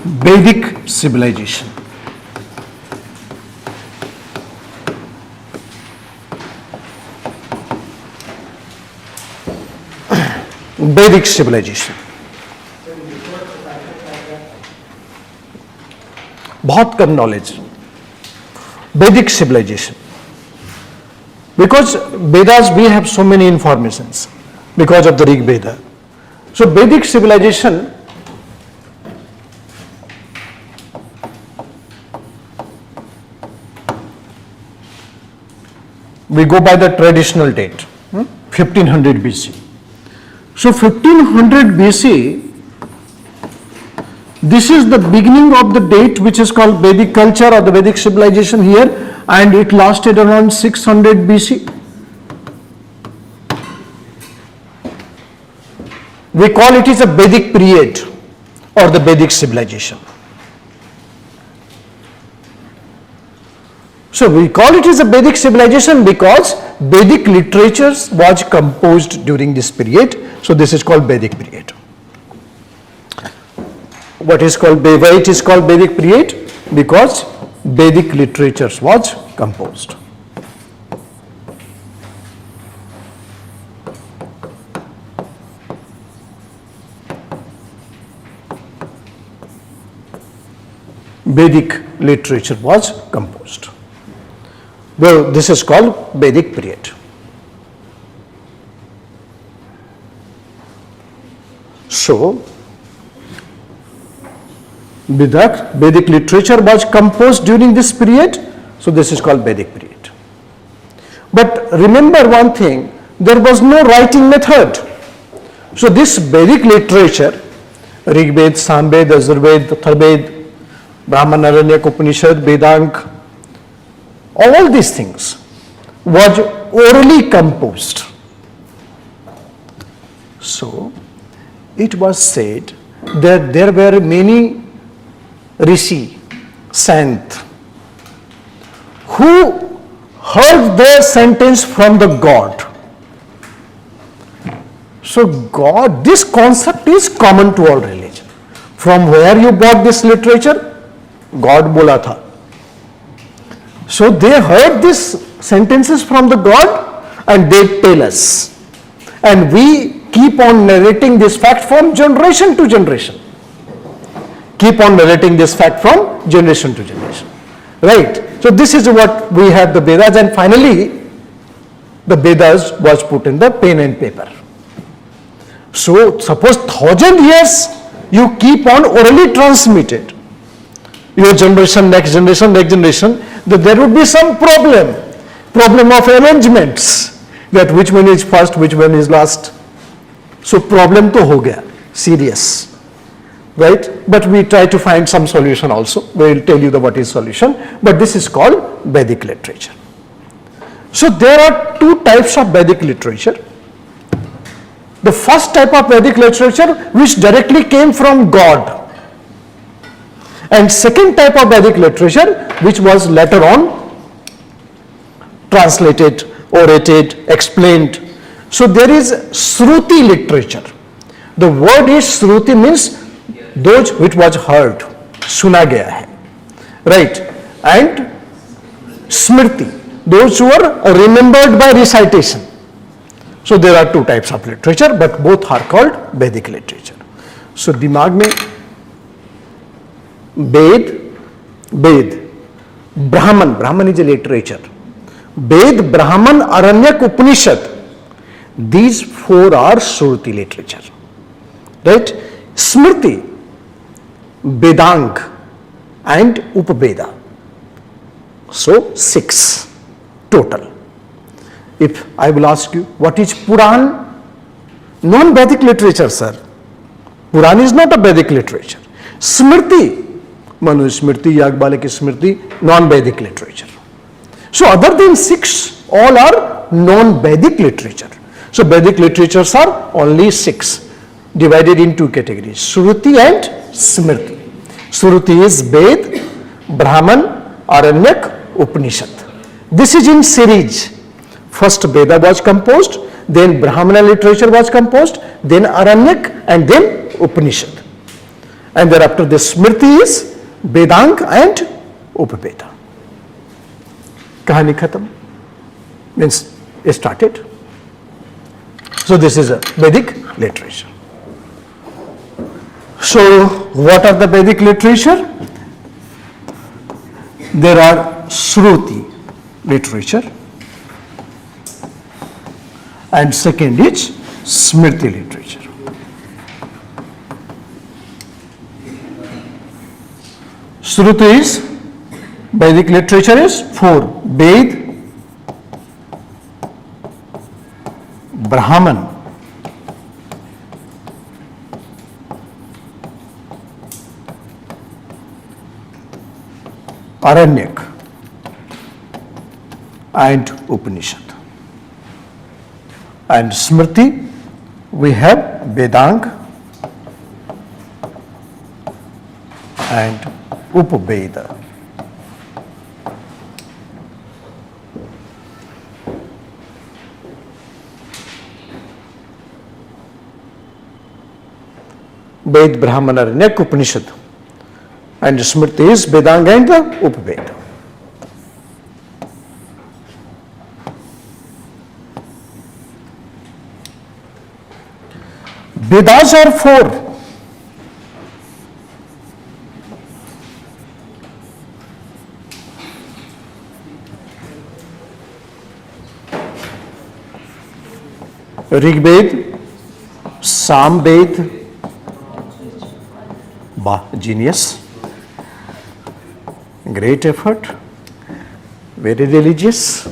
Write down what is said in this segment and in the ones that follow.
Vedic civilization. Vedic civilization. बहुत कम knowledge. Vedic civilization. Because Vedas we have so many informations because of the Rig Veda. So Vedic civilization we go by the traditional date, 1500 BC. So 1500 BC, this is the beginning of the date which is called Vedic culture or the Vedic civilization here, and it lasted around 600 BC. We call it as a Vedic period or the Vedic civilization. So we call it as a Vedic civilization because Vedic literature was composed during this period. So this is called Vedic period. What is called, why it is called Vedic period? Because Vedic literature was composed. Vedic literature was composed. Well, this is called Vedic period. So, Vedic literature was composed during this period, so this is called Vedic period. But remember one thing, there was no writing method. So this Vedic literature, Rigveda, Samveda, Yajurveda, Atharvaveda, Brahman, Aranya, Upanishad, Vedanta, all these things was orally composed. So it was said that there were many rishi, sant, who heard the sentence from the God. So God, this concept is common to all religion. From where you bought this literature? God bola tha. So they heard these sentences from the God and they tell us. And we keep on narrating this fact from generation to generation. Keep on narrating this fact from generation to generation. Right? So this is what we have the Vedas, and finally the Vedas was put in the pen and paper. So suppose 1000 years you keep on orally transmitted. Your generation, next generation, next generation, that there would be some problem of arrangements, that which one is first, which one is last. So problem to ho gaya, serious, right? But we try to find some solution also. We will tell you what is solution, but this is called Vedic literature. So there are two types of Vedic literature. The first type of Vedic literature which directly came from God, and second type of Vedic literature which was later on translated, orated, explained. So there is Shruti literature. The word is Shruti, means those which was heard, suna gaya hai, right? And Smriti, those who are remembered by recitation. So there are two types of literature, but both are called Vedic literature. So dimag mein Ved, Brahman is a literature. Ved, Brahman, Aranyak, Upanishad. These four are Shruti literature. Right? Smriti, Vedang and Upaveda. So 6 total. If I will ask you, what is Puran? Non-Vedic literature, sir. Puran is not a Vedic literature. Smriti, Manu Smriti, Yagbalaki Smriti, non-Vedic literature. So other than 6, all are non-Vedic literature. So Vedic literatures are only 6, divided in two categories, Shruti and Smriti. Shruti is Ved, Brahman, Aranyak, Upanishad. This is in series. First Veda was composed, then Brahmana literature was composed, then Aranyak, and then Upanishad. And thereafter the Smriti is Vedang and Upaveda. Kahani khatam, means it started. So this is a Vedic literature. So what are the Vedic literature? There are Shruti literature, and second is Smriti literature. Shruti is, Vedic literature is 4: Ved, Brahman, Aranyak and Upanishad. And Smriti, we have Vedang and Upaveda. Ved, Brahman, Aranyak, Upanishad. And Smriti is Vedang and Upaveda. Vedas are 4. Rigveda, Samveda, genius, great effort, very religious.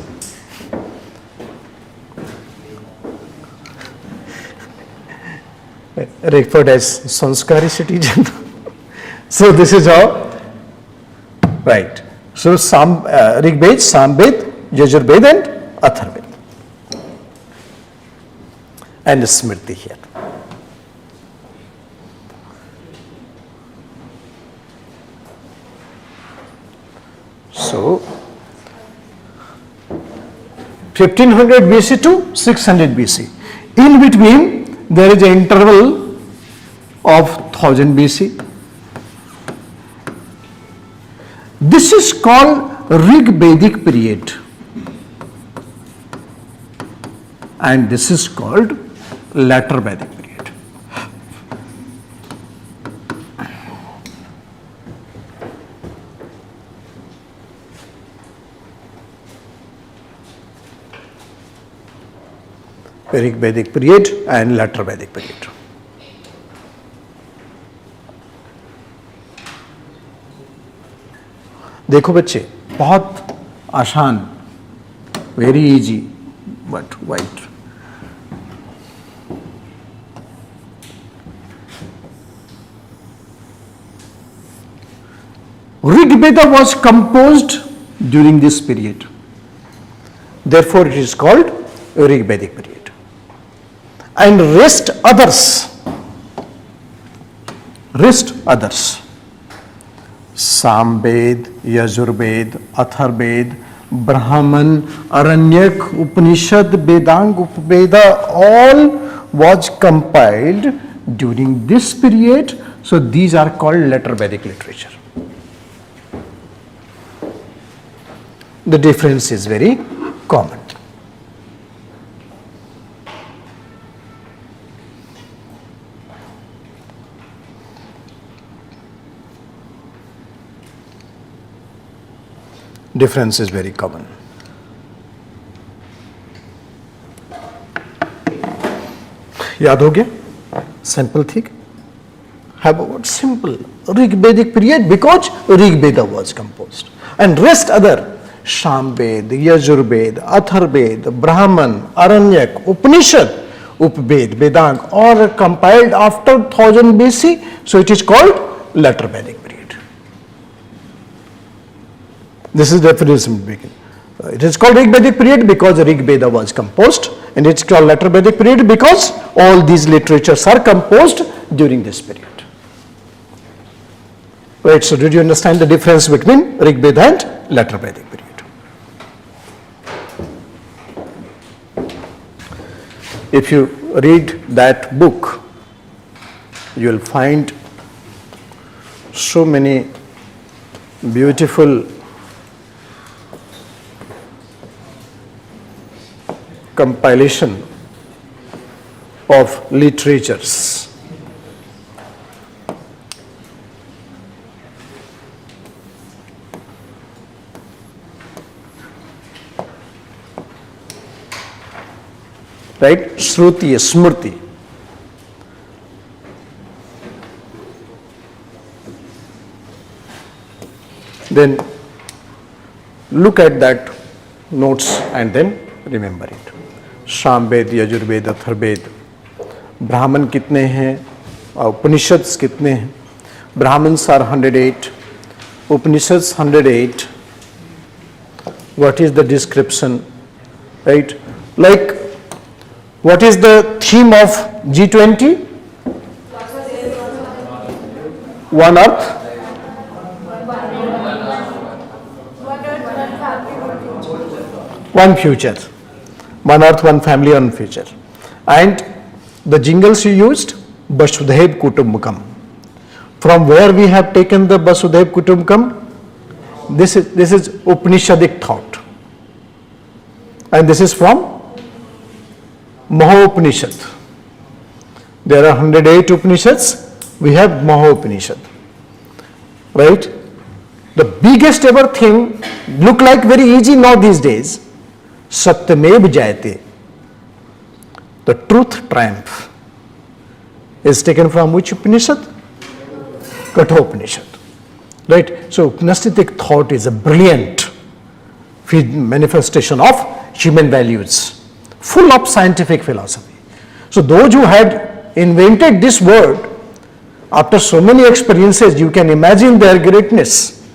Referred as sanskari citizen. So this is how, right. So Rigveda, Samveda, Yajurveda and Atharveda. And Smriti here. So 1500 BC to 600 BC. In between there is an interval of 1000 BC. This is called Rig Vedic period, and this is called later Vedic period. Rig Vedic period and later Vedic period. देखो बच्चे, बहुत आसान, very easy, but white. Rigveda was composed during this period. Therefore, it is called Rig Vedic period. And rest others, Samved, Yajurved, Atharved, Brahman, Aranyak, Upanishad, Vedang, Upaveda, all was compiled during this period. So these are called later Vedic literature. The difference is very common. Difference is very common. याद हो गया? Simple thing. Have a word simple. Rig Vedic period because Rigveda was composed. And rest other, Samved, Yajurved, Atharved, Brahman, Aranyak, Upanishad, Upaveda, Vedang, all compiled after 1000 BC. So it is called later Vedic period. This is the definition begin. It is called Rig Vedic period because Rigveda was composed, and it's called later Vedic period because all these literatures are composed during this period. Right, so did you understand the difference between Rigveda and later Vedic period? If you read that book, you will find so many beautiful compilation of literatures. Right? Shruti, Smriti. Then look at that notes and then remember it. Samved, Yajurved, Atharved. Brahman कितने हैं? Upanishads कितने हैं? Brahmins are 108. Upanishads 108. What is the description? Right? Like, what is the theme of G20? One Earth. One future. One Earth, one family, one future. And the jingles you used, Vasudhaiv Kutumbakam. From where we have taken the Vasudhaiv Kutumbakam? This is Upanishadic thought. And this is from Mahopanishad. There are 108 Upanishads. We have Mahopanishad. Right? The biggest ever thing, look like very easy now these days. Satyamev Jayate. The truth triumph is taken from which Upanishad? Kathopanishad. Right? So Upanishadic thought is a brilliant manifestation of human values, full of scientific philosophy. So those who had invented this word, after so many experiences, you can imagine their greatness.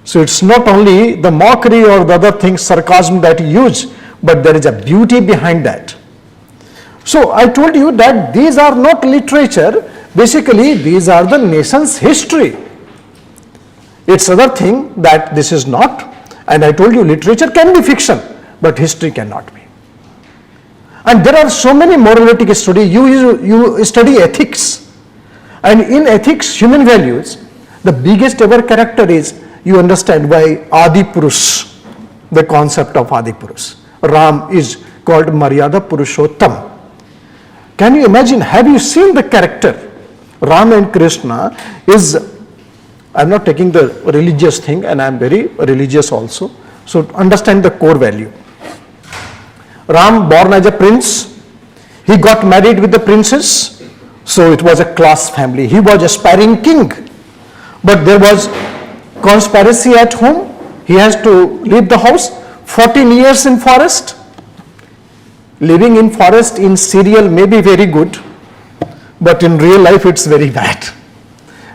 So it's not only the mockery or the other things, sarcasm that you use, but there is a beauty behind that. So I told you that these are not literature, basically these are the nation's history. It's other thing that this is not, and I told you literature can be fiction, but history cannot be. And there are so many moralistic studies. You study ethics, and in ethics, human values, the biggest ever character is, you understand by Adi Purush, the concept of Adi Purush. Ram is called Maryada Purushottam. Can you imagine, have you seen the character? Ram and Krishna is, I'm not taking the religious thing, and I'm very religious also. So understand the core value. Ram born as a prince, he got married with the princess, so it was a class family. He was aspiring king, but there was conspiracy at home. He has to leave the house. 14 years in forest. Living in forest in serial may be very good, but in real life it's very bad.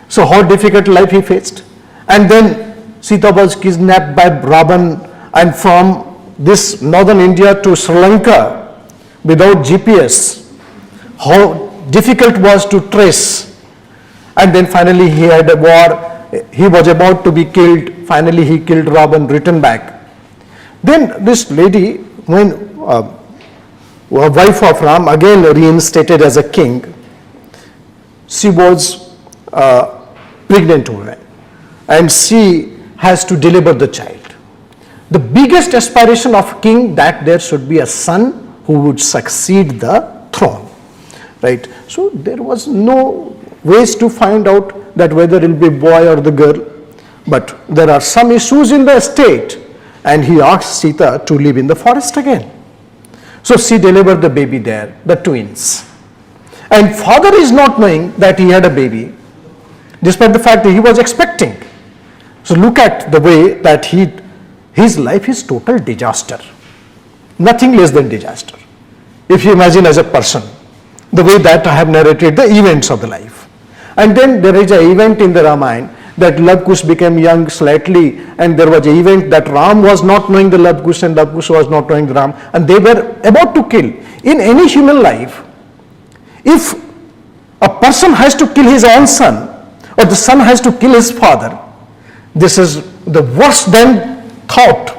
So how difficult life he faced. And then Sita was kidnapped by Ravan, and from this northern India to Sri Lanka without GPS, how difficult was to trace. And then finally he had a war, he was about to be killed, finally he killed Ravan, returned back. Then this lady, when a wife of Ram, again reinstated as a king, she was a pregnant woman, and she has to deliver the child. The biggest aspiration of king, that there should be a son who would succeed the throne, right? So there was no ways to find out that whether it will be boy or the girl, but there are some issues in the state, and he asked Sita to live in the forest again. So she delivered the baby there, the twins. And father is not knowing that he had a baby, despite the fact that he was expecting. So look at the way that his life is total disaster. Nothing less than disaster. If you imagine as a person, the way that I have narrated the events of the life. And then there is an event in the Ramayana that Lava Kush became young slightly, and there was an event that Ram was not knowing the Lava Kush and Lava Kush was not knowing the Ram, and they were about to kill. In any human life, if a person has to kill his own son, or the son has to kill his father, this is the worst then thought,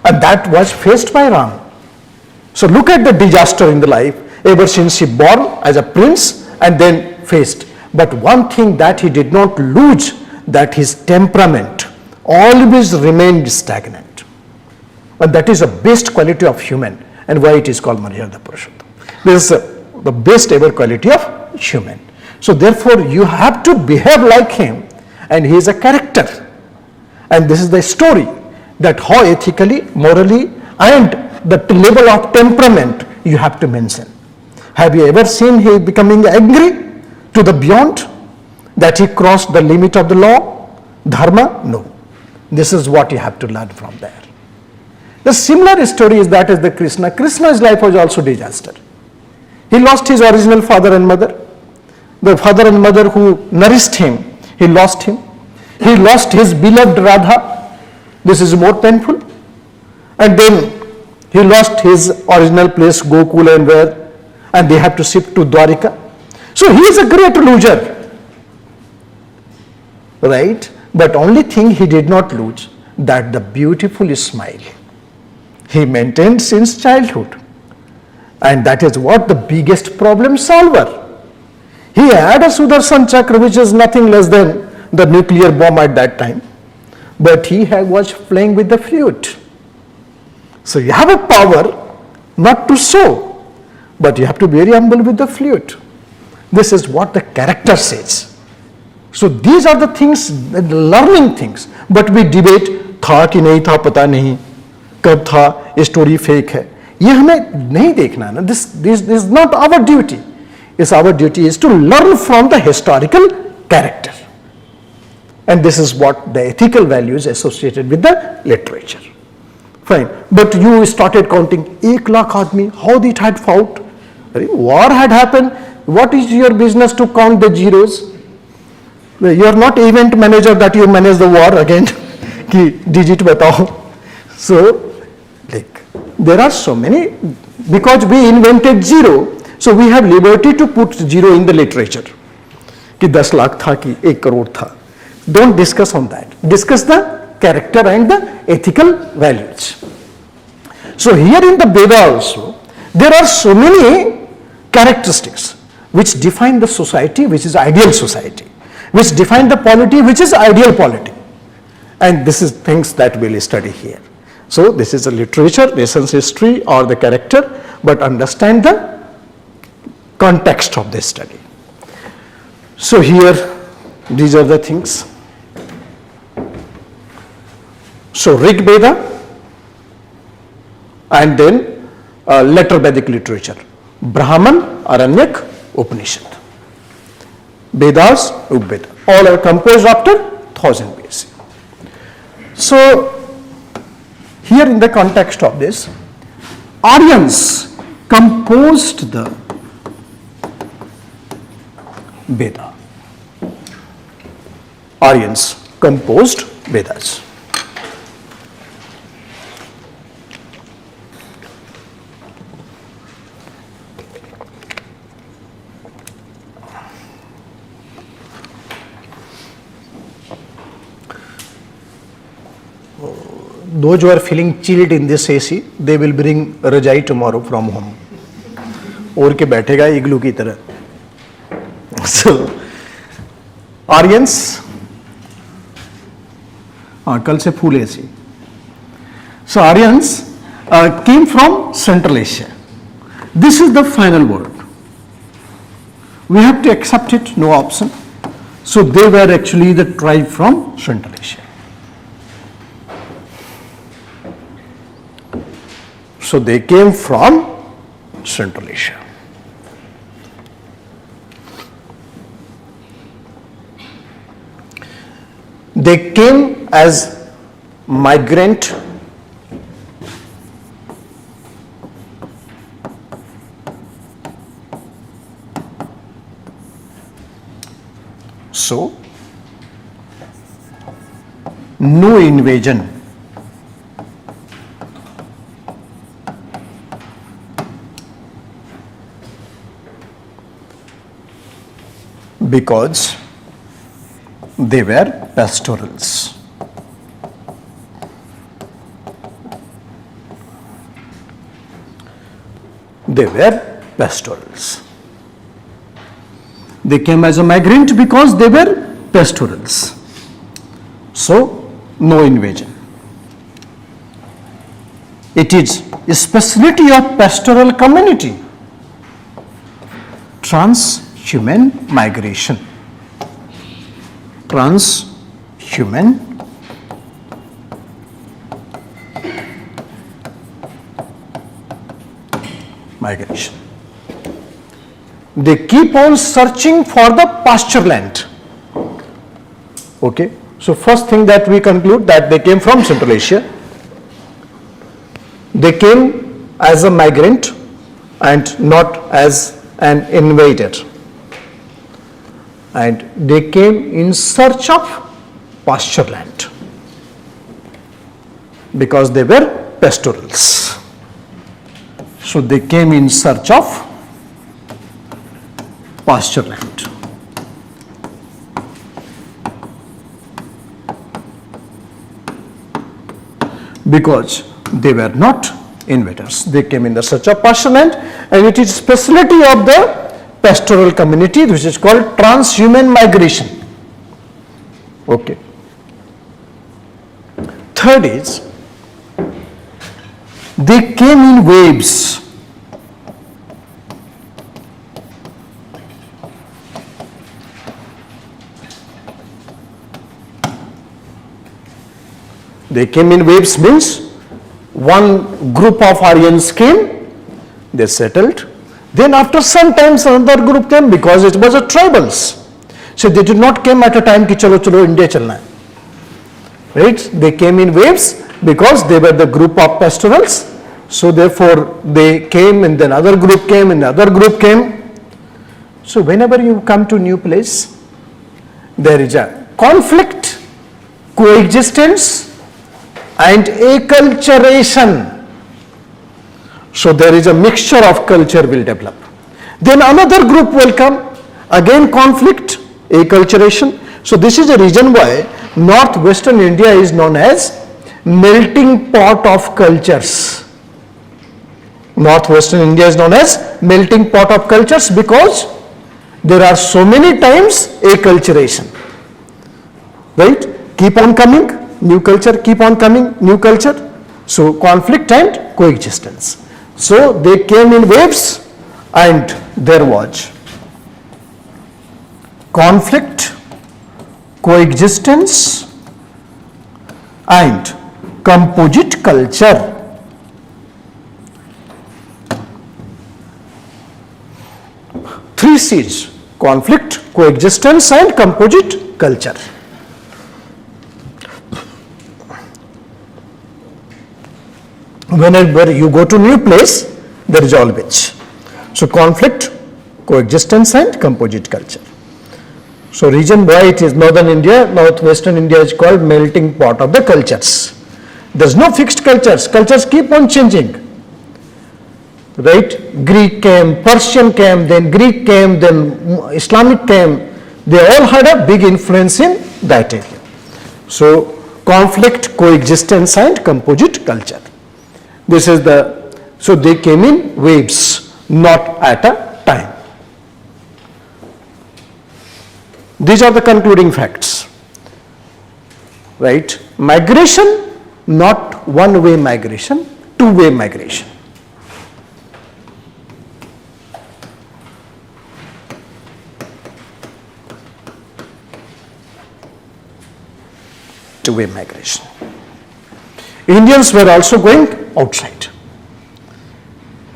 and that was faced by Ram. So look at the disaster in the life ever since he born as a prince and then faced. But one thing that he did not lose that his temperament always remained stagnant. And that is the best quality of human, and why it is called Maryada Purushottam. This is the best ever quality of human. So therefore you have to behave like him, and he is a character. And this is the story that how ethically, morally, and the level of temperament you have to mention. Have you ever seen him becoming angry to the beyond, that he crossed the limit of the law, dharma? No. This is what you have to learn from there. The similar story is that is the Krishna. Krishna's life was also disaster. He lost his original father and mother. The father and mother who nourished him, he lost him. He lost his beloved Radha. This is more painful. And then he lost his original place, Gokula and where, and they have to shift to Dwarika. So he is a great loser, right? But only thing he did not lose, that the beautiful smile he maintained since childhood. And that is what the biggest problem solver. He had a Sudarshan Chakra, which is nothing less than the nuclear bomb at that time. But he was playing with the flute. So you have a power not to sow, but you have to be very humble with the flute. This is what the character says. So these are the things, the learning things. But we debate, था कि नहीं था पता नहीं, कब था, ये story fake है. ये हमें नहीं देखना ना. This is not our duty. Our duty is to learn from the historical character. And this is what the ethical values associated with the literature. Fine. But you started counting 1 lakh aadmi, how it had fought. War had happened. What is your business to count the zeros? You are not event manager that you manage the war again. Ki digit batao. So, like, there are so many, because we invented zero, so we have liberty to put zero in the literature. Ki 10 lakh tha, ki 1 crore tha. Don't discuss on that. Discuss the character and the ethical values. So here in the Veda also, there are so many characteristics which define the society, which is ideal society, which define the polity, which is ideal polity. And this is things that we'll study here. So this is a literature, essence history or the character, but understand the context of this study. So here, these are the things. So Rig Veda and then later Vedic literature, Brahman, Aranyak, Upanishad. Vedas, Rigveda, all are composed after 1000 BC. So here in the context of this, Aryans composed the Veda. Aryans composed Vedas. Those who are feeling chilled in this AC, they will bring Rajai tomorrow from home. और के बैठेगा इग्लू की तरह. So, Aryans, कल से full AC. So Aryans came from Central Asia. This is the final word. We have to accept it, no option. So they were actually the tribe from Central Asia. So they came from Central Asia. They came as migrant so no invasion. Because they were pastorals. They were pastorals. They came as a migrant because they were pastorals. So, no invasion. It is a specialty of pastoral community, transhuman migration. Transhuman migration. They keep on searching for the pasture land. Okay, so first thing that we conclude that they came from Central Asia. They came as a migrant and not as an invader. And they came in search of pasture land because they were pastorals. So they came in search of pasture land. Because they were not invaders. They came in the search of pasture land, and it is specialty of the pastoral community which is called transhuman migration. Okay. Third is, they came in waves. They came in waves means one group of Aryans came, they settled. Then after some time another group came because it was a tribals. So they did not come at a time ki chalo chalo India chalna hai. Right? They came in waves because they were the group of pastorals. So therefore they came and then other group came and other group came. So whenever you come to new place, there is a conflict, coexistence and acculturation. So there is a mixture of culture will develop. Then another group will come, again conflict, acculturation. So this is the reason why northwestern India is known as melting pot of cultures. Northwestern India is known as melting pot of cultures because there are so many times acculturation. Right? Keep on coming, new culture, keep on coming, new culture. So conflict and coexistence. So they came in waves and there was conflict, coexistence and composite culture. Three C's: conflict, coexistence and composite culture. Whenever you go to new place, there is always. So conflict, coexistence and composite culture. So reason why it is northern India, northwestern India is called melting pot of the cultures. There is no fixed cultures. Cultures keep on changing. Right? Greek came, Persian came, then Greek came, then Islamic came. They all had a big influence in that area. So conflict, coexistence and composite culture. This is the, so they came in waves, not at a time. These are the concluding facts. Right? Migration, not one-way migration, two-way migration. Two-way migration. Indians were also going outside.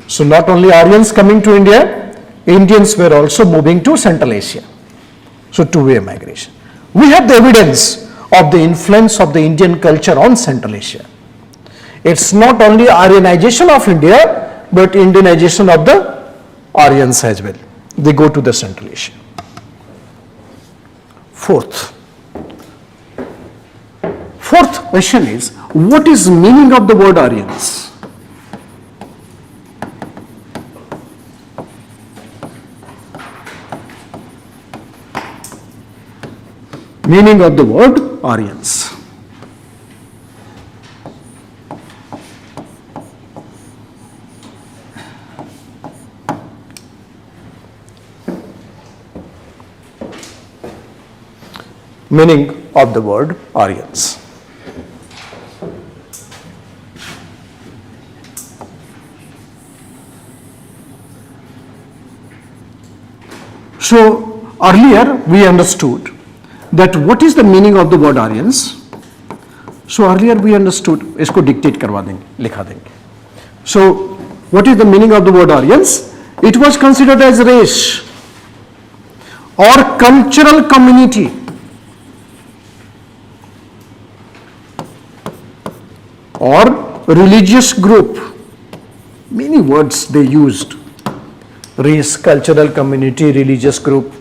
So not only Aryans coming to India, Indians were also moving to Central Asia. So two-way migration. We have the evidence of the influence of the Indian culture on Central Asia. It's not only Aryanization of India, but Indianization of the Aryans as well. They go to the Central Asia. Fourth question is, what is the meaning of the word Aryans? Meaning of the word Aryans. meaning of the word Aryans. So earlier we understood that what is the meaning of the word Aryans. So earlier we understood, इसको dictate करवा देंगे, लिखा देंगे. So what is the meaning of the word Aryans? It was considered as race or cultural community or religious group. Many words they used. Race, cultural community, religious group.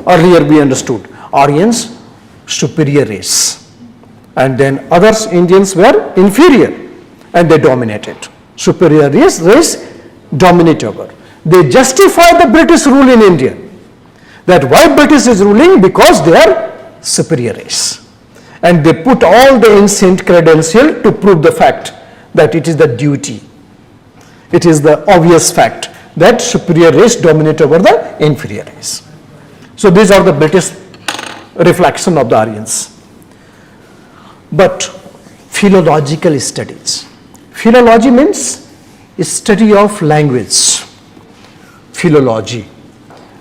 Earlier we understood Aryans, superior race. And then others, Indians, were inferior and they dominated. Superior race dominate over. They justify the British rule in India. That why British is ruling? Because they are superior race. And they put all the ancient credential to prove the fact that it is the duty. It is the obvious fact that superior race dominate over the inferior race. So these are the British reflection of the Aryans. But philological studies. Philology means study of language. Philology.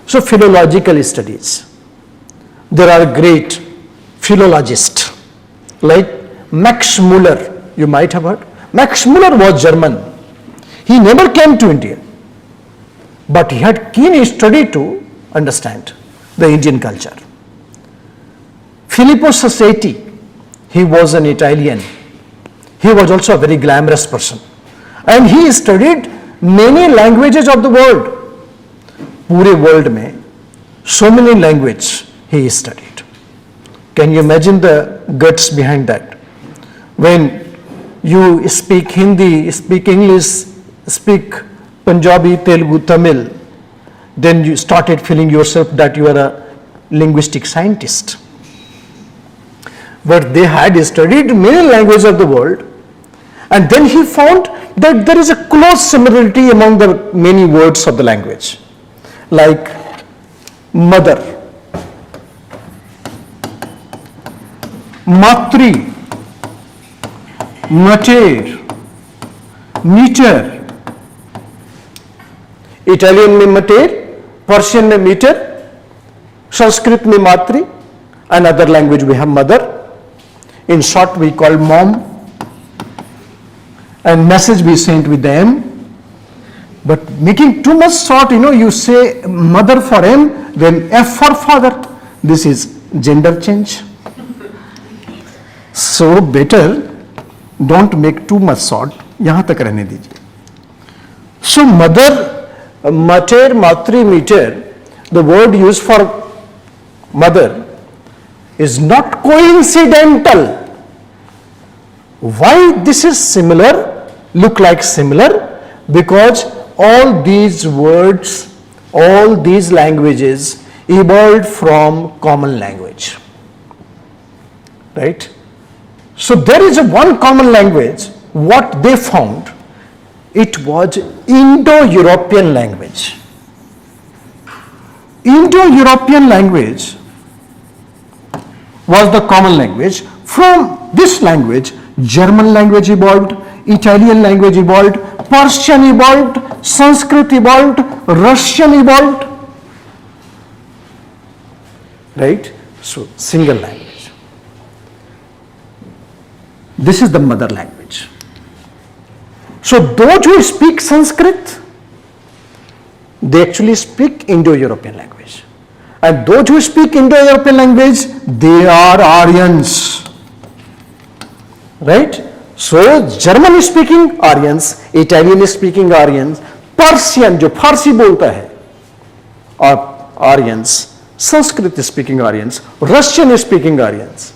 So philological studies. There are great philologists like Max Muller. You might have heard. Max Muller was German. He never came to India. But he had keen study to understand the Indian culture. Filippo Sassetti, he was an Italian. He was also a very glamorous person. And he studied many languages of the world. पूरे world में so many languages he studied. Can you imagine the guts behind that? When you speak Hindi, speak English, speak Punjabi, Telugu, Tamil, then you started feeling yourself that you are a linguistic scientist. But they had studied many languages of the world, and then he found that there is a close similarity among the many words of the language, like mother, matri, mater, meter. Italian में mater, Persian में meter, Sanskrit में matri, and other language we have mother. In short, we call mom, and message we sent with the M. But making too much short, you say mother for M, then F for father. This is gender change. So better don't make too much short. यहाँ तक रहने दीजिए. So mother, mater, matri, meter, the word used for mother is not coincidental. Why this is similar, look like similar? Because all these words, all these languages evolved from common language. Right? So there is a one common language. What they found, it was Indo-European language. Indo-European language was the common language. From this language, German language evolved, Italian language evolved, Persian evolved, Sanskrit evolved, Russian evolved. Right? So, single language. This is the mother language. So, those who speak Sanskrit, they actually speak Indo-European language. And those who speak Indo-European language, they are Aryans. Right? So, German speaking Aryans, Italian speaking Aryans, Persian जो फारसी बोलता है और Aryans, Sanskrit speaking Aryans, Russian speaking Aryans.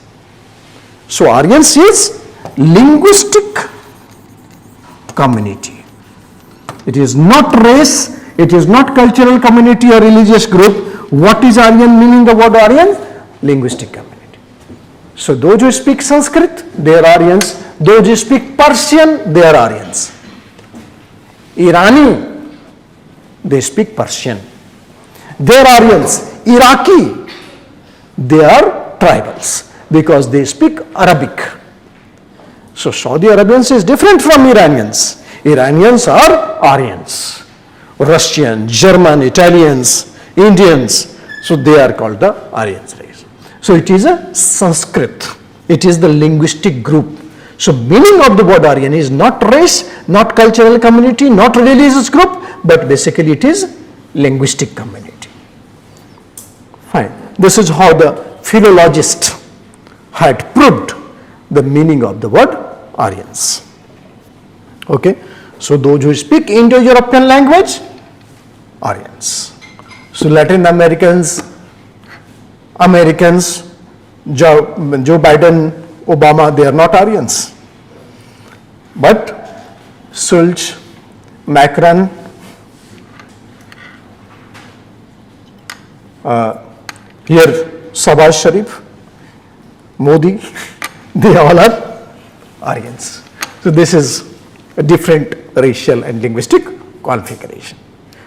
So, Aryans is linguistic community. It is not race, it is not cultural community or religious group. What is Aryan meaning the word Aryan? Linguistic community. So those who speak Sanskrit, they are Aryans. Those who speak Persian, they are Aryans. Irani, they speak Persian. They are Aryans. Iraqi, they are tribals because they speak Arabic. So Saudi Arabians is different from Iranians. Iranians are Aryans, Russian, German, Italians, Indians. So they are called the Aryans race. So it is a Sanskrit. It is the linguistic group. So meaning of the word Aryan is not race, not cultural community, not religious group, but basically it is linguistic community. Fine. This is how the philologist had proved the meaning of the word Aryans. Okay. So those who speak Indo-European language, Aryans. So Latin Americans, Joe Biden, Obama, they are not Aryans. But Schulz, Macron, here Shahbaz Sharif, Modi, they all are Aryans. So this is a different racial and linguistic configuration.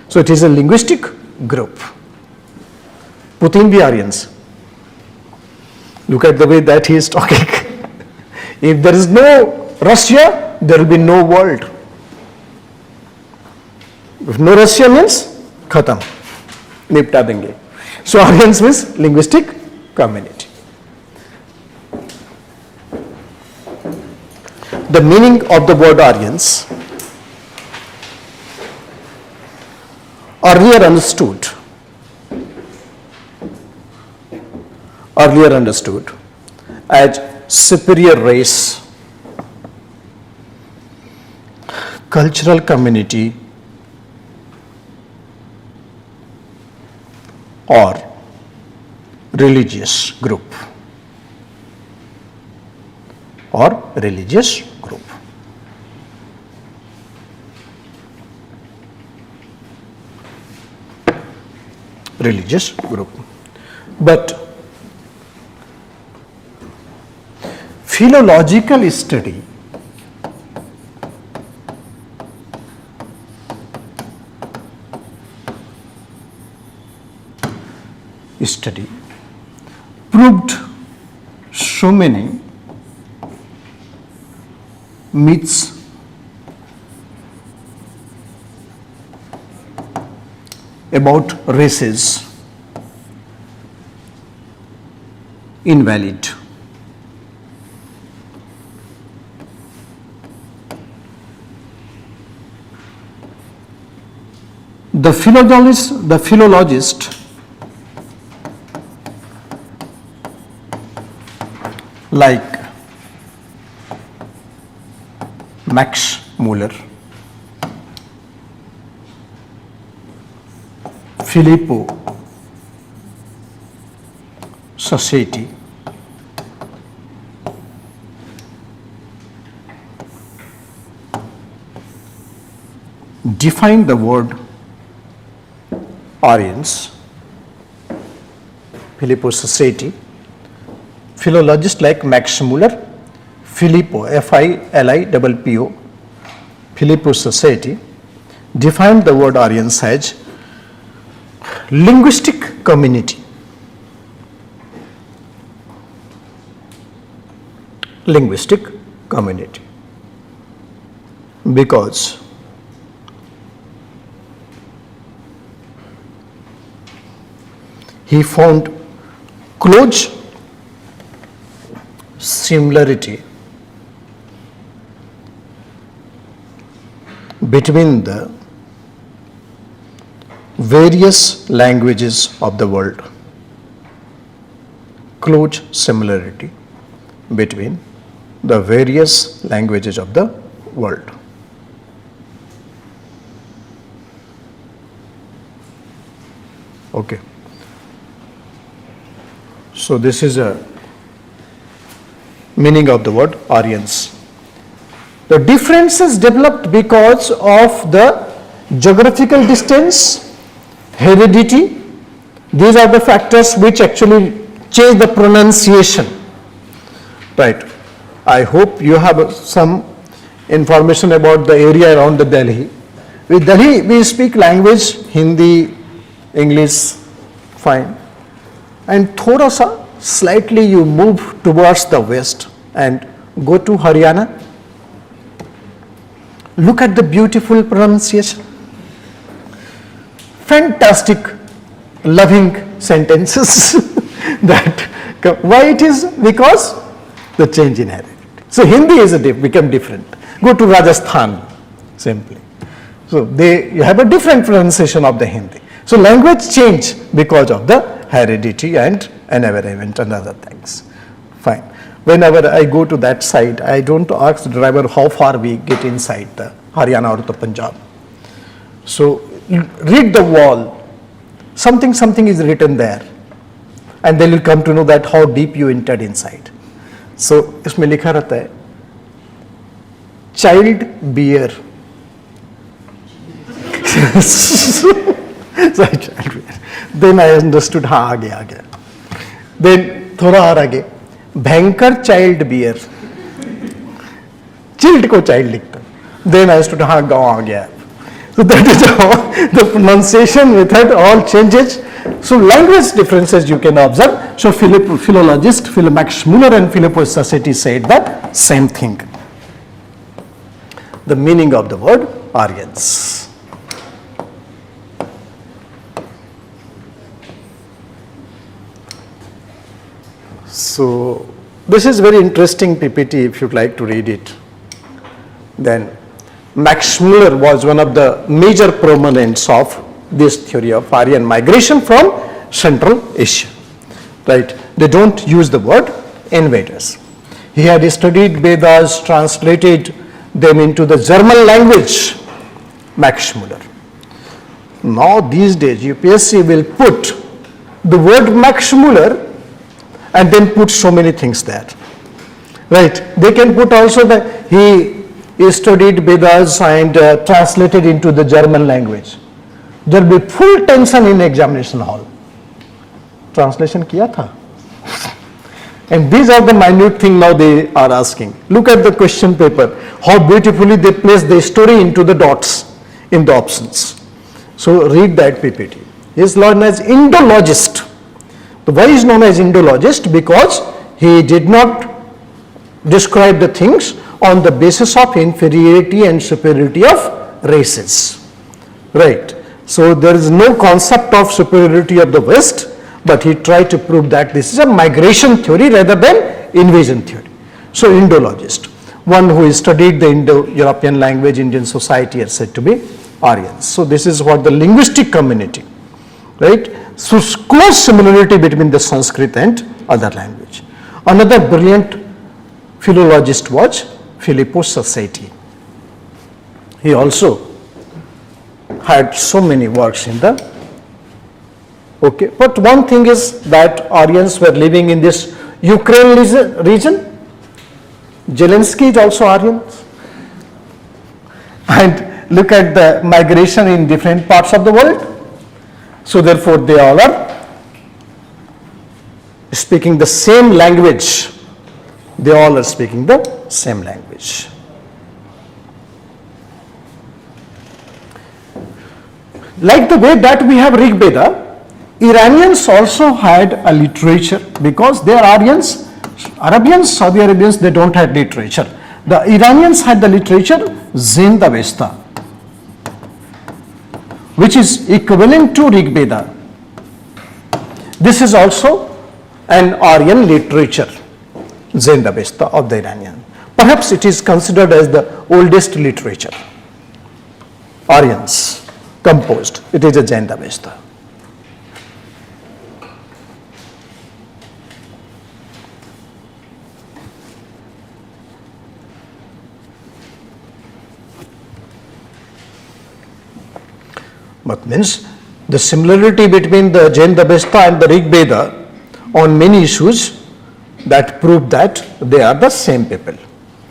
So it is a linguistic group. Putin be Aryans. Look at the way that he is talking. If there is no Russia, there will be no world. If no Russia means khatam, nipta denge. So Aryans means linguistic community. The meaning of the word Aryans, earlier understood as superior race, cultural community, or religious group. But philological study proved so many myths about races invalid. The philologist like Max Muller, Filippo Sassetti, defined the word Aryans. Filippo Sassetti, philologist like Max Muller, Filippo, Filippo, Filippo Sassetti, defined the word Aryans as linguistic community. Because he found close similarity between the various languages of the world. Close similarity between the various languages of the world. Okay. So this is a meaning of the word Aryans. The differences developed because of the geographical distance, heredity. These are the factors which actually change the pronunciation. Right. I hope you have some information about the area around the Delhi. With Delhi, we speak language Hindi, English, fine. And थोड़ा सा slightly you move towards the west and go to Haryana. Look at the beautiful pronunciation. Fantastic, loving sentences. Why it is? Because the change in heredity. So Hindi is become different. Go to Rajasthan, simply. So you have a different pronunciation of the Hindi. So language change because of the heredity and environment and other things. Fine. Whenever I go to that side, I don't ask the driver how far we get inside the Haryana or the Punjab. So read the wall. Something is written there. And they will come to know that how deep you entered inside. So इसमें लिखा रहता है child bear. Then I understood, हाँ आ गया. Then थोड़ा और आगे भयंकर child bear. Child को child लिखता. Then I understood, हाँ गाँव आ गया. So that is how the pronunciation method all changes. So language differences you can observe. So philologist Max Muller and Philippus Sassetti said the same thing. The meaning of the word Aryans. So this is very interesting PPT if you'd like to read it. Then Max Muller was one of the major proponents of this theory of Aryan migration from Central Asia. Right? They don't use the word invaders. He had studied Vedas, translated them into the German language, Max Muller. Now these days UPSC will put the word Max Muller and then put so many things there. Right? They can put also that he studied Vedas and translated into the German language. There will be full tension in examination hall. Translation kiya tha. And these are the minute thing now they are asking. Look at the question paper. How beautifully they place the story into the dots in the options. So read that PPT. He is known as Indologist. Why is known as Indologist? Because he did not describe the things on the basis of inferiority and superiority of races. Right. So there is no concept of superiority of the West, but he tried to prove that this is a migration theory rather than invasion theory. So Indologist, one who studied the Indo-European language, Indian society are said to be Aryans. So this is what the linguistic community, right? So close similarity between the Sanskrit and other language. Another brilliant philologist was Philippus Sassetti. He also had so many works in the, okay, but one thing is that Aryans were living in this Ukraine region. Zelensky is also Aryan. And look at the migration in different parts of the world. So therefore they all are speaking the same language. They all are speaking the same language. Like the way that we have Rigveda, Iranians also had a literature because they are Aryans. Arabians, Saudi Arabians, they don't have literature. The Iranians had the literature Zend-Avesta, which is equivalent to Rigveda. This is also an Aryan literature, Zend-Avesta of the Iranian. Perhaps it is considered as the oldest literature. Aryans composed. It is a Zend-Avesta. But means the similarity between the Zend-Avesta and the Rigveda on many issues that prove that they are the same people.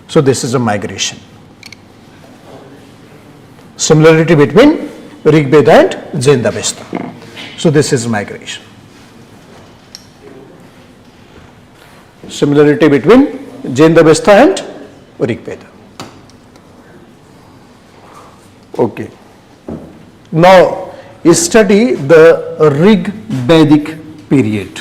So this is a migration. Similarity between Rigveda and Zend-Avesta. So this is migration. Similarity between Zend-Avesta and Rigveda. Okay. Now study the Rig Vedic period.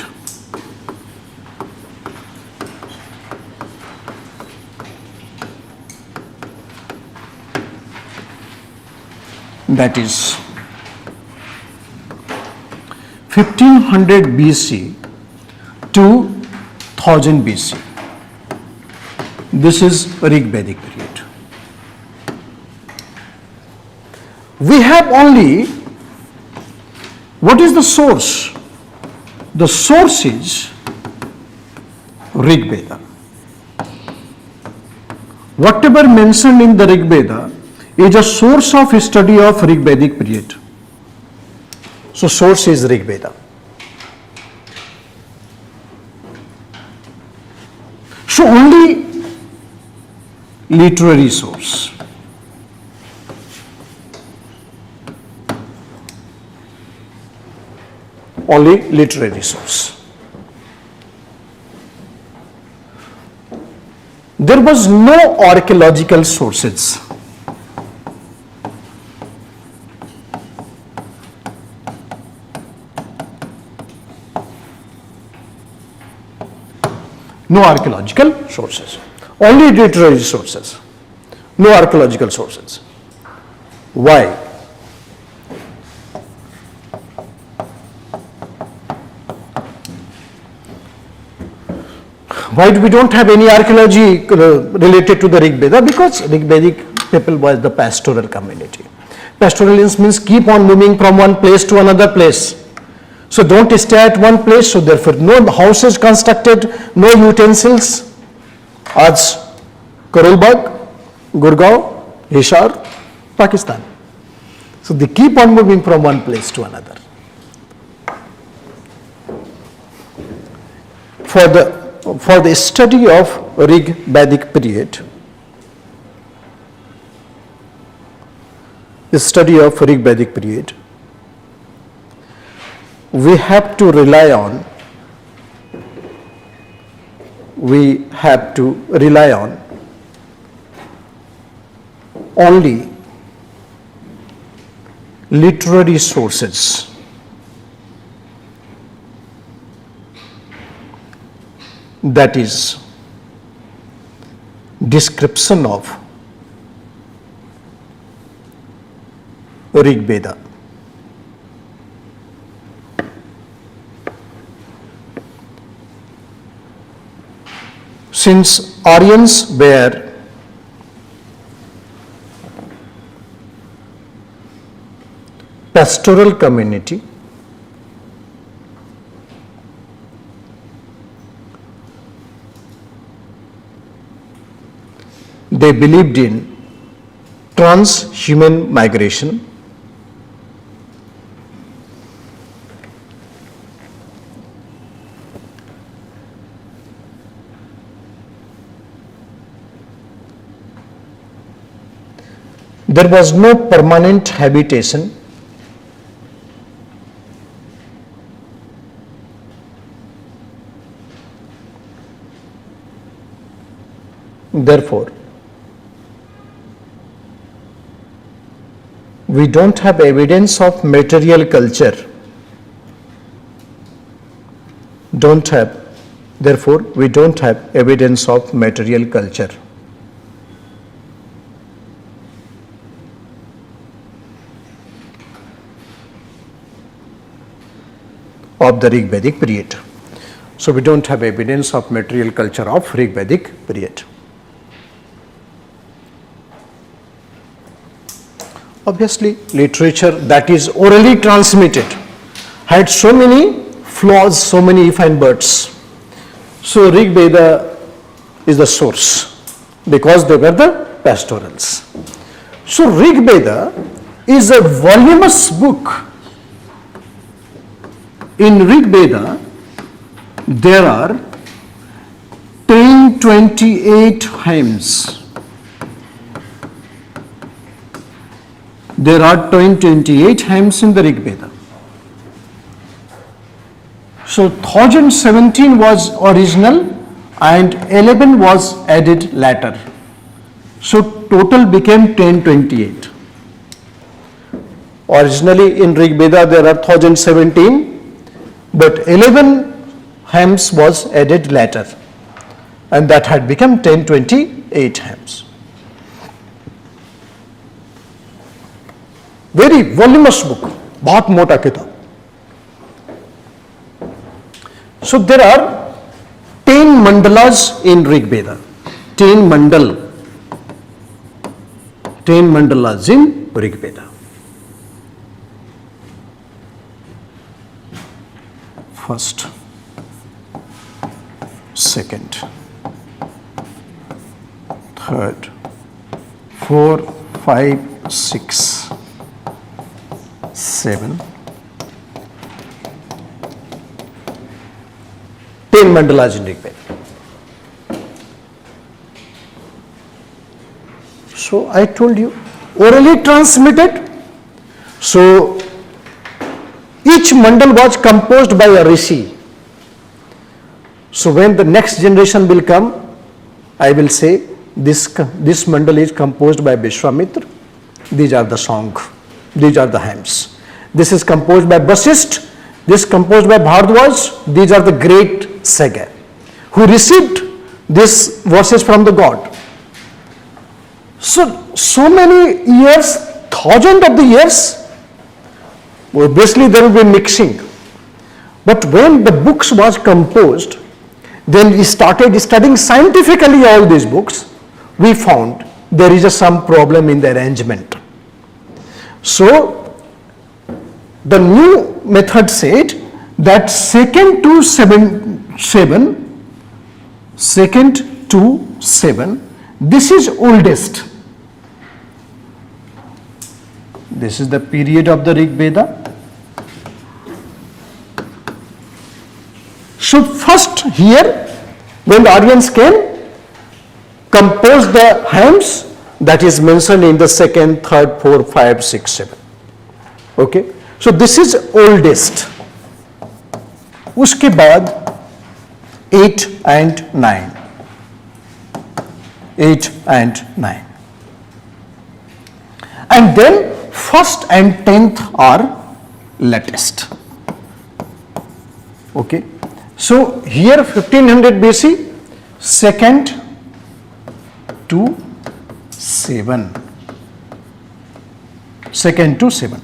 that is 1500 BC to 1000 BC. This is Rig Vedic period. We have only, what is the source? The source is Rigveda. Whatever mentioned in the Rigveda is a source of study of Rig Vedic period. So source is Rigveda. So only literary source. Only literary source. There was no archaeological sources. No archaeological sources. Only literary sources. No archaeological sources. Why? Why we don't have any archaeology related to the Rig Veda? Because Rig Vedic people was the pastoral community. Pastoralians means keep on moving from one place to another place. So don't stay at one place. So therefore no houses constructed, no utensils. As Karolbagh, Gurgaon, Hisar, Pakistan. So they keep on moving from one place to another. For the study of Rig Vedic period, we have to rely on only literary sources. That is description of Rigveda. Since Aryans were pastoral community, they believed in transhuman migration, there was no permanent habitation, therefore we don't have evidence of material culture. Therefore, we don't have evidence of material culture. Of the Rig Vedic period. So we don't have evidence of material culture of Rig Vedic period. Obviously, literature that is orally transmitted had so many flaws, so many if and buts. So Rigveda is the source because they were the pastorals. So Rigveda is a voluminous book. In Rigveda, there are 1028 hymns. There are 1028 hymns in the Rigveda. So 1017 was original and 11 was added later. So total became 1028. Originally in Rigveda there are 1017, but 11 hymns was added later, and that had become 1028 hymns. Very voluminous book, बहुत मोटा किताब. So there are 10 mandalas in Rig Veda. 10 mandalas in Rig Veda. First, second, third, 4, 5, 6, 7, 10 mandalas in Rig Veda. So I told you, orally transmitted. So each mandal was composed by a rishi. So when the next generation will come, I will say this mandal is composed by Vishwamitra. These are the song, these are the hymns. This is composed by Vasisht, this is composed by Bhardwaj. These are the great saga who received these verses from the God. So many years, thousands of the years, obviously there will be mixing. But when the books was composed, then we started studying scientifically all these books. We found there is some problem in the arrangement. So the new method said that second to seven, this is oldest. This is the period of the Rig Veda. So first here, when the Aryans came, composed the hymns that is mentioned in the second, third, 4, 5, 6, 7. Okay. So this is oldest. उसके बाद 8 and 9. 8 and 9. And then 1st and 10th are latest. Okay. So here 1500 BC, 2nd to 7. 2nd to 7.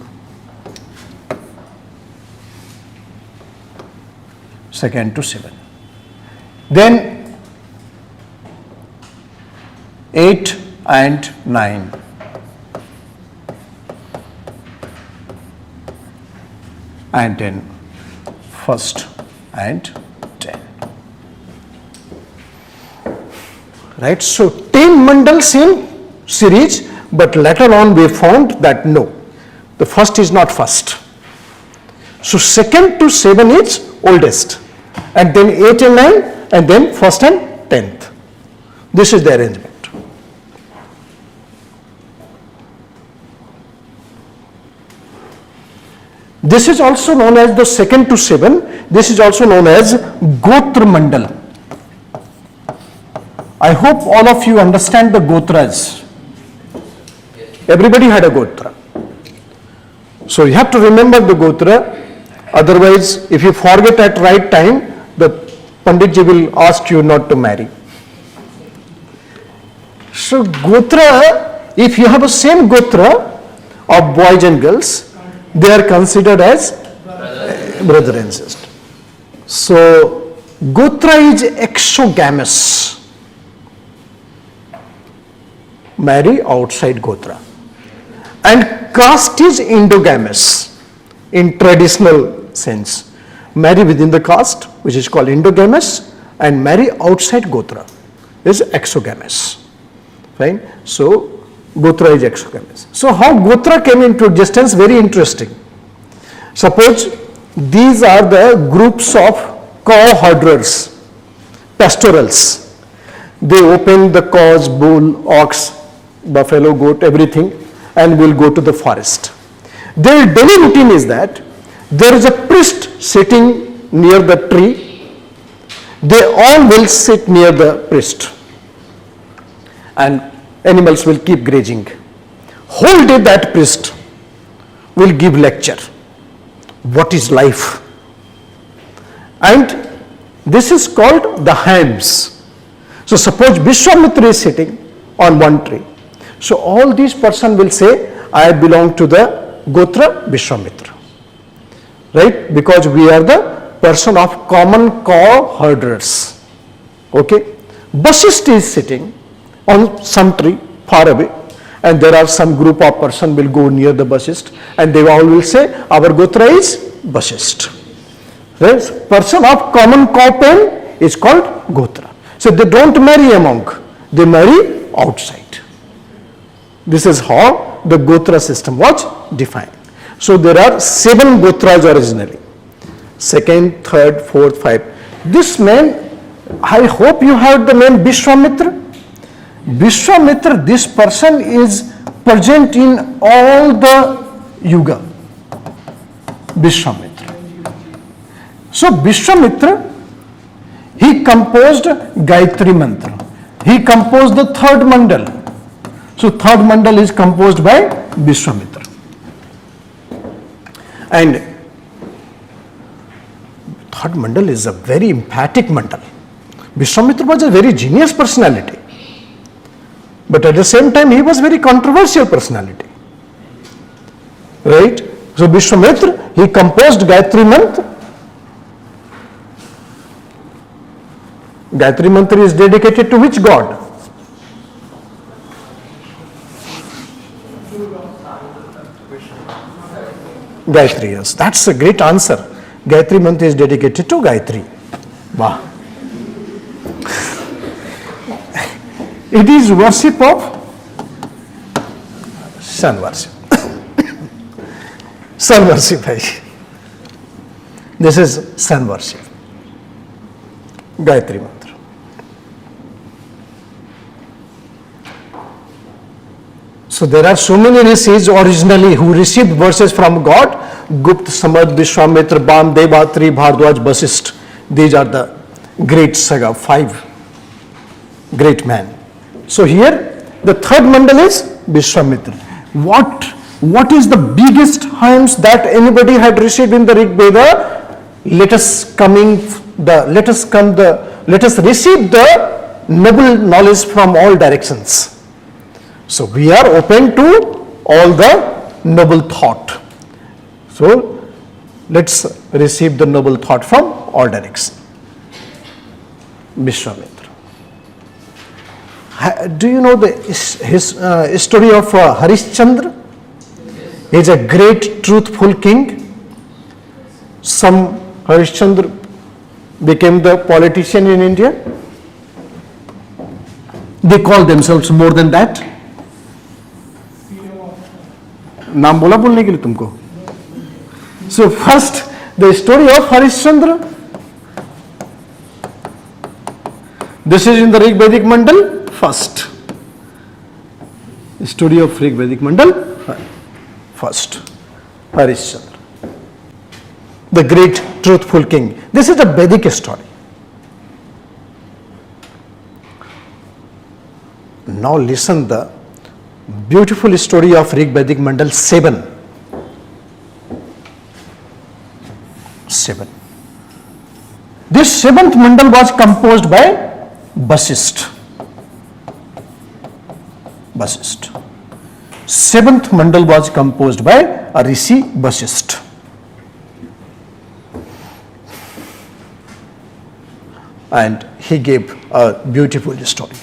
2nd to 7. Then 8 and 9. And then 1st and 10. Right? So 10 mandals in series, but later on we found that no, the first is not first. So 2nd to 7 is oldest, and then 8 and 9, and then 1st and 10th. This is the arrangement. This is also known as the 2nd to 7. This is also known as Gotra Mandal. I hope all of you understand the Gotras. Everybody had a Gotra. So you have to remember the Gotra. Otherwise, if you forget at right time, the Panditji will ask you not to marry. So Gotra, if you have the same Gotra of boys and girls, they are considered as brother and sister. So Gotra is exogamous. Marry outside Gotra. And caste is endogamous in traditional sense. Marry within the caste, which is called endogamous, and marry outside Gotra is exogamous. Fine. So Gotra is exogamous. So how Gotra came into existence, very interesting. Suppose these are the groups of cow herders, pastorals. They open the cows, bull, ox, buffalo, goat, everything, and will go to the forest. Their daily routine is that there is a priest sitting near the tree. They all will sit near the priest, and animals will keep grazing. Whole day that priest will give lecture. What is life? And this is called the hymns. So suppose Vishwamitra is sitting on one tree. So all these person will say, I belong to the Gotra Vishwamitra. Right? Because we are the person of common co-herders. Okay? Vasishtha is sitting on some tree far away, and there are some group of person will go near the Vasishtha, and they all will say, our Gotra is Vasishtha. Right? Person of common co-pen is called Gotra. So they don't marry among, they marry outside. This is how the Gotra system was defined. So there are 7 Gotras originally. 2nd, 3rd, 4th, 5th. This man, I hope you heard the name Vishwamitra. Vishwamitra, this person is present in all the Yuga. Vishwamitra. So Vishwamitra, he composed Gayatri Mantra. He composed the 3rd mandal. So 3rd mandal is composed by Vishwamitra. And 3rd mandal is a very emphatic mandal. Vishwamitra was a very genius personality. But at the same time, he was very controversial personality. Right? So Vishwamitra, he composed Gayatri Mantra. Gayatri Mantra is dedicated to which god? Gayatri, yes. That's a great answer. Gayatri Mantra is dedicated to Gayatri. Wow. It is worship of sun worship. Sun worship. This is sun worship. Gayatri Mantra. So there are so many rishis originally who received verses from God. Gupta, Samad, Vishwamitra, Bam, Devatri, Bhardwaj, Vasishtha. These are the great saga, 5 great men. So here the 3rd mandal is Vishwamitra. What is the biggest hymns that anybody had received in the Rig Veda? Let us receive the noble knowledge from all directions. So we are open to all the noble thought. So let's receive the noble thought from all directions. Vishwamitra. Do you know his story of Harishchandra? He is a great truthful king. Some Harishchandra became the politician in India. They call themselves more than that. नाम बोला बोलने के लिए तुमको. So first the story of Harishchandra. This is in the Rig Vedic Mandal. First story of Rig Vedic Mandal. First Harishchandra, the great truthful king. This is a Vedic story. Now listen the beautiful story of Rig Vedic Mandal 7. 7. This 7th mandal was composed by Vasishtha. 7th mandal was composed by a Rishi Vasishtha. And he gave a beautiful story.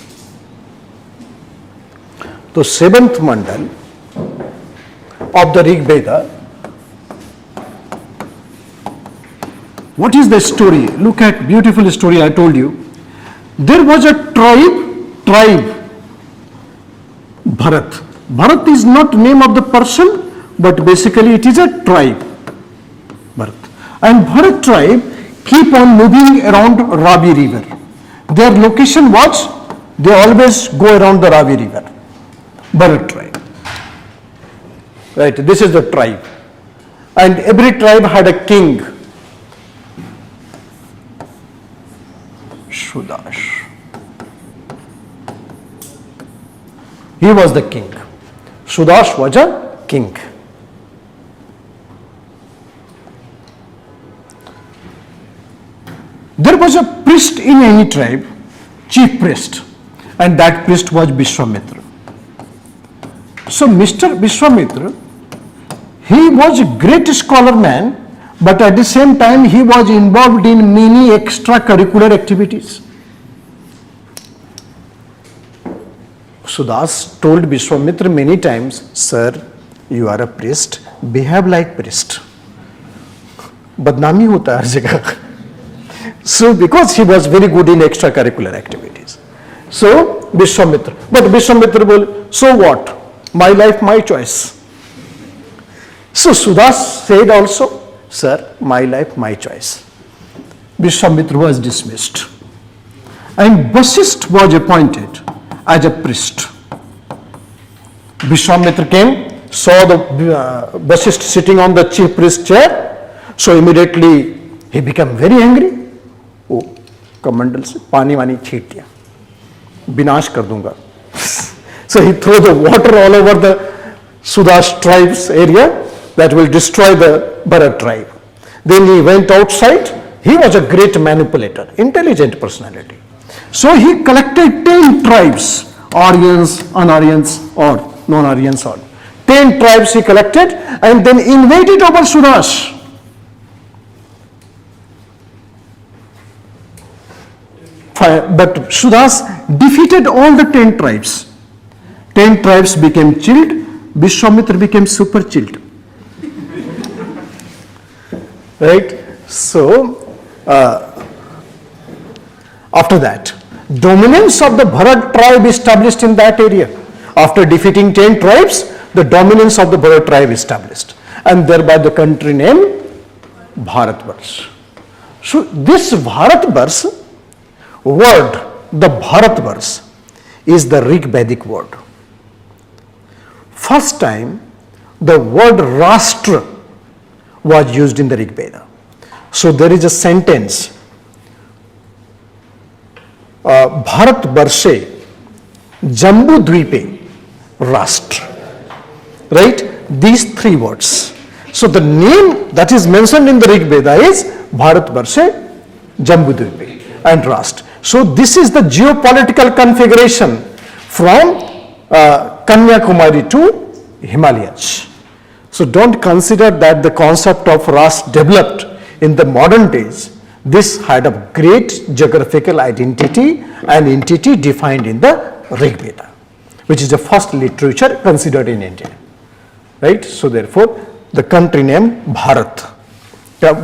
So 7th mandal of the Rig Veda, what is the story? Look at beautiful story I told you. There was a tribe, Bharat. Bharat is not name of the person, but basically it is a tribe, Bharat. And Bharat tribe keep on moving around Ravi river. Their location was, they always go around the Ravi river. Bharat tribe. Right, this is the tribe. And every tribe had a king. Sudash. He was the king. Sudash was a king. There was a priest in any tribe, chief priest, and that priest was Vishwamitra. So Mr. Vishwamitra, he was a great scholar man, but at the same time he was involved in many extracurricular activities. Sudas told Vishwamitra many times, sir, you are a priest, behave like priest. Badnami hota har jagah. So because he was very good in extracurricular activities. So Vishwamitra, but Vishwamitra will, so what? My life, my choice. So Sudas said also, sir, my life, my choice. Vishwamitra was dismissed. And Vasishtha was appointed as a priest. Vishwamitra came, saw the Vasishtha sitting on the chief priest chair. So immediately he became very angry. Oh, कमंडल से पानी वानी छीट दिया, विनाश कर दूंगा. So he threw the water all over the Sudas tribe's area that will destroy the Bharat tribe. Then he went outside. He was a great manipulator, intelligent personality. So he collected 10 tribes, Aryans, un-Aryans or non-Aryans or 10 tribes he collected and then invaded over Sudas. But Sudas defeated all the 10 tribes. 10 tribes became chilled. Vishwamitra became super chilled. Right? So, after that, dominance of the Bharat tribe established in that area. After defeating 10 tribes, the dominance of the Bharat tribe established. And thereby the country name Bharatvarsh. So, this Bharatvarsh word, the Bharatvarsh, is the Rig Vedic word. First time the word Rashtra was used in the Rig Veda. So there is a sentence, Bharatvarshe Jambu Dvipe Rashtra. Right? These 3 words. So the name that is mentioned in the Rig Veda is Bharatvarshe Jambu Dvipe and Rashtra. So this is the geopolitical configuration from Kanyakumari to Himalayas. So don't consider that the concept of Rashtra developed in the modern days. This had a great geographical identity and entity defined in the Rig Veda, which is the first literature considered in India. Right? So therefore, the country name Bharat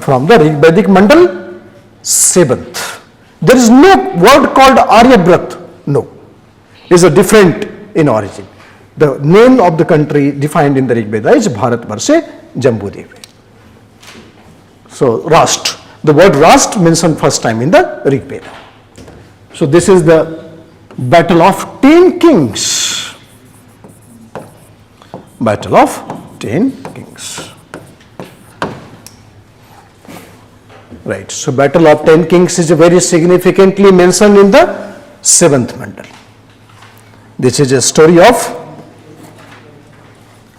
from the Rig Vedic Mandal 7th. There is no word called Aryabrat. No. It is a different in origin. The name of the country defined in the Rig Veda is Bharatvarshe Jambudevi. So Rashtra. The word Rashtra mentioned first time in the Rig Veda. So this is the battle of 10 kings. Battle of 10 kings. Right. So battle of 10 kings is very significantly mentioned in the 7th mandal. This is a story of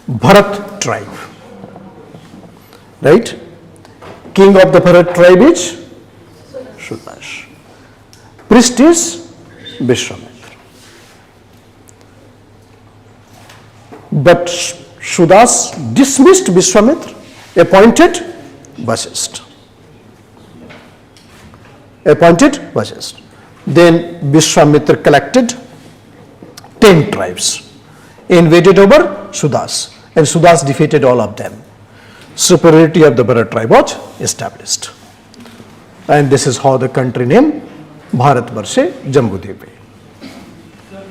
Bharat tribe. Right? King of the Bharat tribe is Sudas. Priest is Vishwamitra. But Sudas dismissed Vishwamitra, appointed Vasishtha. Then Vishwamitra collected 10 tribes, invaded over Sudas, and Sudas defeated all of them. Superiority of the Bharat tribe was established. And this is how the country name Bharatvarshe Jambudevi. So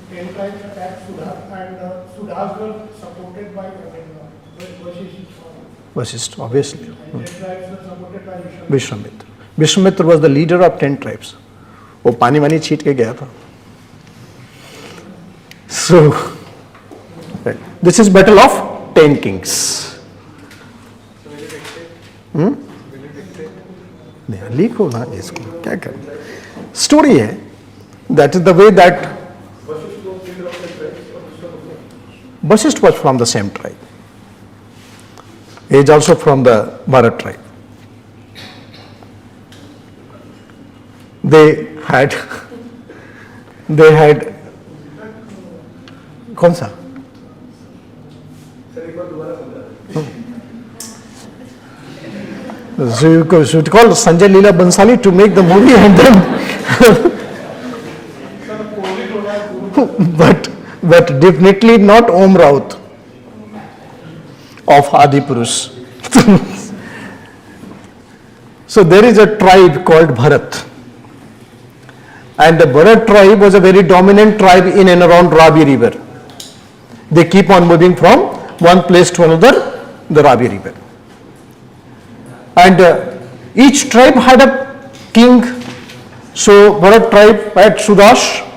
10 tribes attacked Sudas and Sudas were supported by Vasishtha, obviously. And 10 tribes were supported by Vishwamitra. Vishwamitra was the leader of 10 tribes. वो पानी वानी छीट के गया था. So, right. This is battle of 10 kings. Leak हो ना इसको क्या करें. स्टोरी है. That is the way that Vasishtha was from the same tribe. He is also from the Bharat tribe. They had कौन सा So you should call Sanjay Leela Bansali to make the movie and then but definitely not Om Raut of Adipurush. So there is a tribe called Bharat, and the Bharat tribe was a very dominant tribe in and around Ravi river. They keep on moving from one place to another, the Ravi river. And each tribe had a king. So Bharat tribe had Sudash,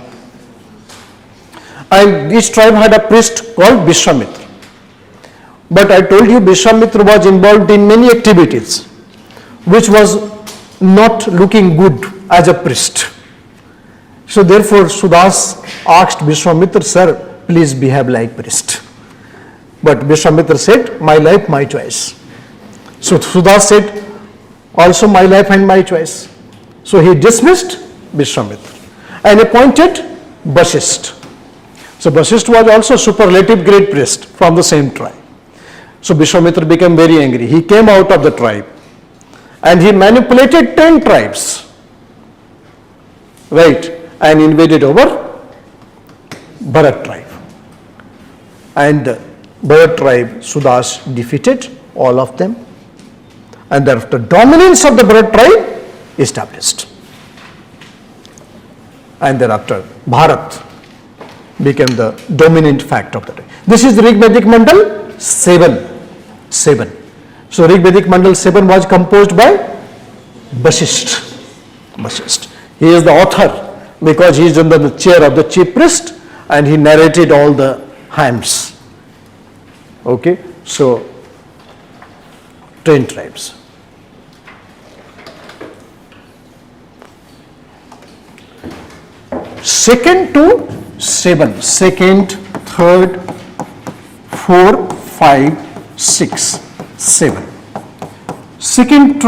and each tribe had a priest called Vishwamitra. But I told you Vishwamitra was involved in many activities which was not looking good as a priest. So therefore Sudas asked Vishwamitra, sir, please behave like priest. But Vishwamitra said, my life, my choice. So Sudas said, also my life and my choice. So he dismissed Vishwamitra and appointed Vasishtha. So Vasishtha was also superlative great priest from the same tribe. So Vishwamitra became very angry. He came out of the tribe and he manipulated 10 tribes, right, and invaded over Bharat tribe. And Bharat tribe, Sudas defeated all of them, and thereafter dominance of the Bharat tribe established. And thereafter Bharat became the dominant fact of the day. This is Rig Vedic Mandal 7. So Rig Vedic Mandal 7 was composed by Vasishtha. He is the author because he is under the chair of the chief priest and he narrated all the hymns. Okay, so 10 tribes. Second to 7, second, third, 4, 5, 6, 7. Second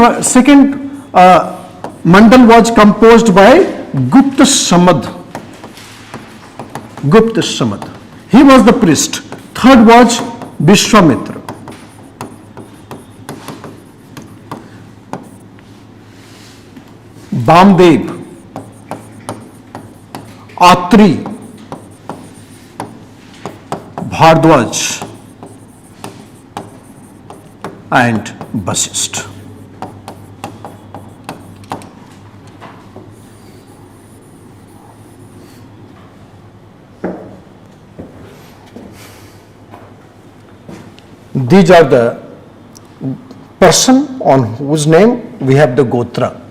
mandal was composed by Gupta Samad. He was the priest. Third was Vishwamitra. Bamdev, Atri, Bhardwaj, and Vasishtha. These are the person on whose name we have the Gotra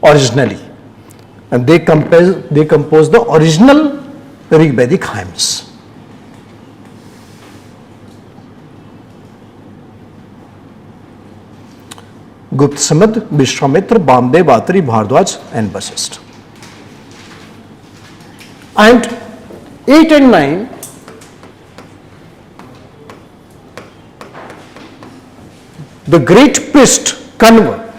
originally, and they compose the original Rig Vedic hymns. Gupta Samad, Vishwamitra, Bamdev, Atri, Bhardwaj, and Vasishtha. And 8 and 9 the great priest Kanva,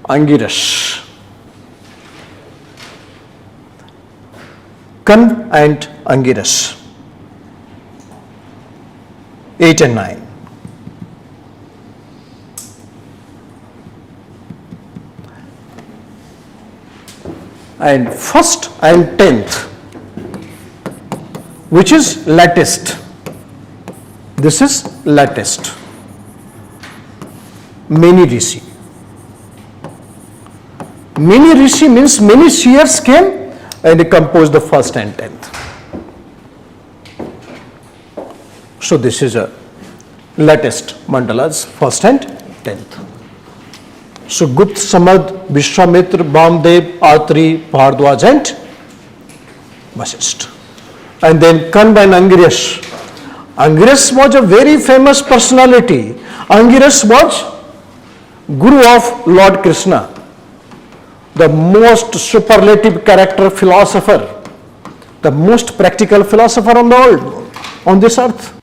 Angiras, Kan and Angiras, 8 and 9. And 1st and 10th, which is latest. This is latest. Many Rishi. Many Rishi means many seers came and composed the 1st and 10th. So this is a latest mandalas, 1st and 10th. So Gupta Samad, Vishwamitra, Bamdev, Atri, Bhardwaj, and Vasishtha. And then Kanva and Angiras. Angiras was a very famous personality. Angiras was Guru of Lord Krishna, the most superlative character philosopher, the most practical philosopher on the world, on this earth.